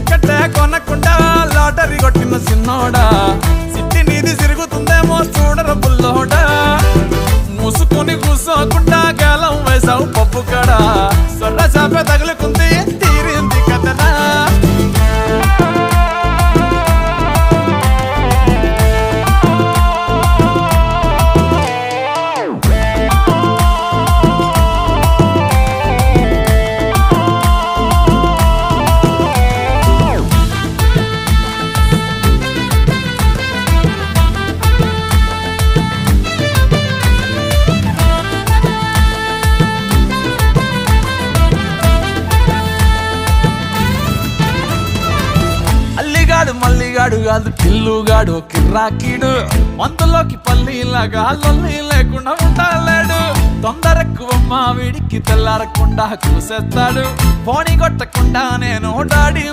టికెట్టే కొనకుండా లాటరీ కొట్టిన సిన్నోడా సిట్టి నీది తిరుగుతుందేమో చూడర బుల్లోడా మూసుకొని కూసోకుండా గాలం వేసావు పప్పు కడా సొర్ర చాప తగులుకుంది తీరింది కథనా మల్లిగాడు కాదు కిల్లుగాడు కిర్రాకీడు మందులోకి పల్లీలాగా లొల్లి లేకుండా ఉండలేడు తొందరెక్కువమ్మా వీడికి తెల్లారకుండా కూసేస్తాడు పోనీ కొట్టకుండా నేను డాడీ